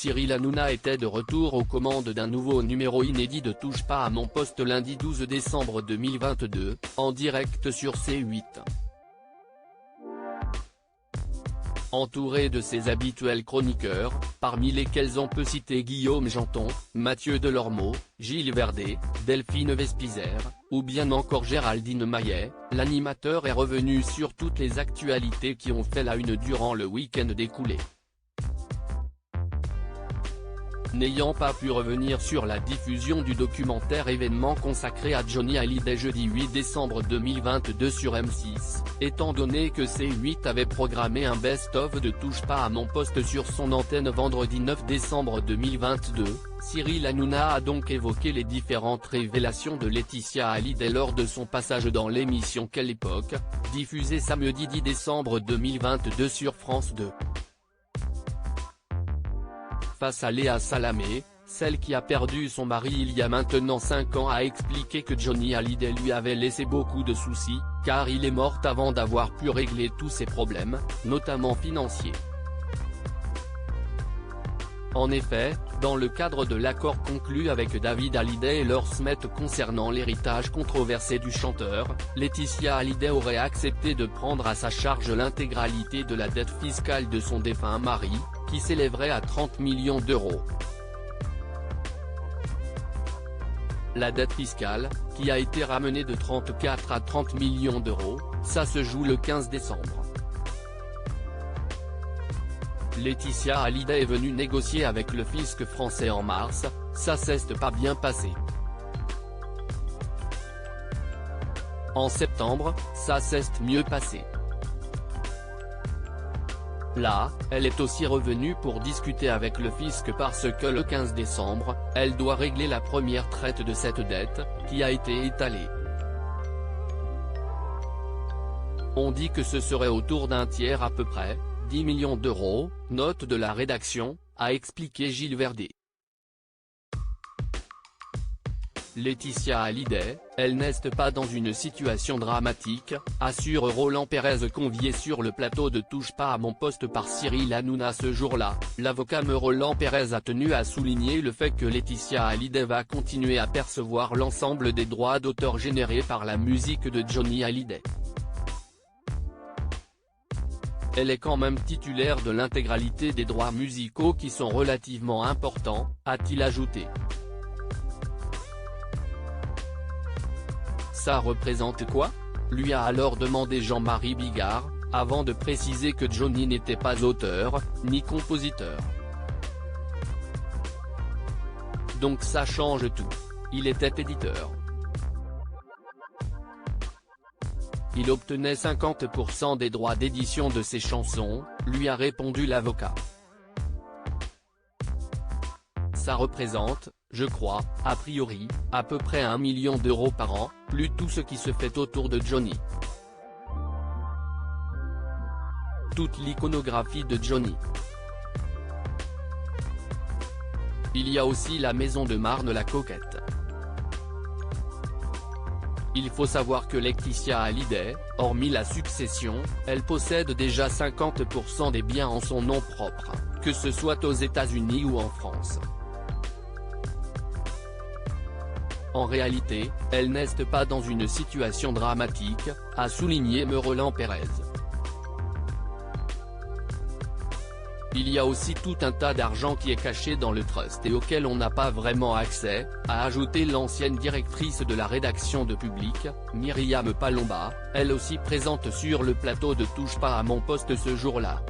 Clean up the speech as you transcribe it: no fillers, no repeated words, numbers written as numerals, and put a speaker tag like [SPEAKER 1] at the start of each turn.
[SPEAKER 1] Cyril Hanouna était de retour aux commandes d'un nouveau numéro inédit de Touche pas à mon poste lundi 12 décembre 2022, en direct sur C8. Entouré de ses habituels chroniqueurs, parmi lesquels on peut citer Guillaume Janton, Mathieu Delormeau, Gilles Verdez, Delphine Vespizer, ou bien encore Géraldine Maillet, l'animateur est revenu sur toutes les actualités qui ont fait la une durant le week-end écoulé. N'ayant pas pu revenir sur la diffusion du documentaire événement consacré à Johnny Hallyday jeudi 8 décembre 2022 sur M6, étant donné que C8 avait programmé un best-of de Touche pas à mon poste sur son antenne vendredi 9 décembre 2022, Cyril Hanouna a donc évoqué les différentes révélations de Laetitia Hallyday lors de son passage dans l'émission Quelle époque, diffusée samedi 10 décembre 2022 sur France 2. Face à Léa Salamé, celle qui a perdu son mari il y a maintenant 5 ans, a expliqué que Johnny Hallyday lui avait laissé beaucoup de soucis, car il est mort avant d'avoir pu régler tous ses problèmes, notamment financiers. En effet, dans le cadre de l'accord conclu avec David Hallyday et Laure Smet concernant l'héritage controversé du chanteur, Laetitia Hallyday aurait accepté de prendre à sa charge l'intégralité de la dette fiscale de son défunt mari, qui s'élèverait à 30 millions d'euros. La dette fiscale, qui a été ramenée de 34 à 30 millions d'euros, ça se joue le 15 décembre. Laetitia Hallyday est venue négocier avec le fisc français en mars, ça s'est pas bien passé. En septembre, ça s'est mieux passé. Là, elle est aussi revenue pour discuter avec le fisc parce que le 15 décembre, elle doit régler la première traite de cette dette, qui a été étalée. On dit que ce serait autour d'un tiers à peu près, 10 millions d'euros, note de la rédaction, a expliqué Gilles Verdez. Laetitia Hallyday, elle n'est pas dans une situation dramatique, assure Roland Pérez convié sur le plateau de Touche pas à mon poste par Cyril Hanouna ce jour-là. L'avocat Roland Pérez a tenu à souligner le fait que Laetitia Hallyday va continuer à percevoir l'ensemble des droits d'auteur générés par la musique de Johnny Hallyday. Elle est quand même titulaire de l'intégralité des droits musicaux qui sont relativement importants, a-t-il ajouté. Ça représente quoi ? Lui a alors demandé Jean-Marie Bigard, avant de préciser que Johnny n'était pas auteur, ni compositeur. Donc ça change tout. Il était éditeur. Il obtenait 50% des droits d'édition de ses chansons, lui a répondu l'avocat. Ça représente, je crois, a priori, à peu près 1 million d'euros par an, plus tout ce qui se fait autour de Johnny. Toute l'iconographie de Johnny. Il y a aussi la maison de Marne la Coquette. Il faut savoir que Laetitia Hallyday, hormis la succession, elle possède déjà 50% des biens en son nom propre, que ce soit aux États-Unis ou en France. En réalité, elle n'est pas dans une situation dramatique, a souligné Roland Pérez. Il y a aussi tout un tas d'argent qui est caché dans le trust et auquel on n'a pas vraiment accès, a ajouté l'ancienne directrice de la rédaction de Public, Myriam Palomba, elle aussi présente sur le plateau de Touche pas à mon poste ce jour-là.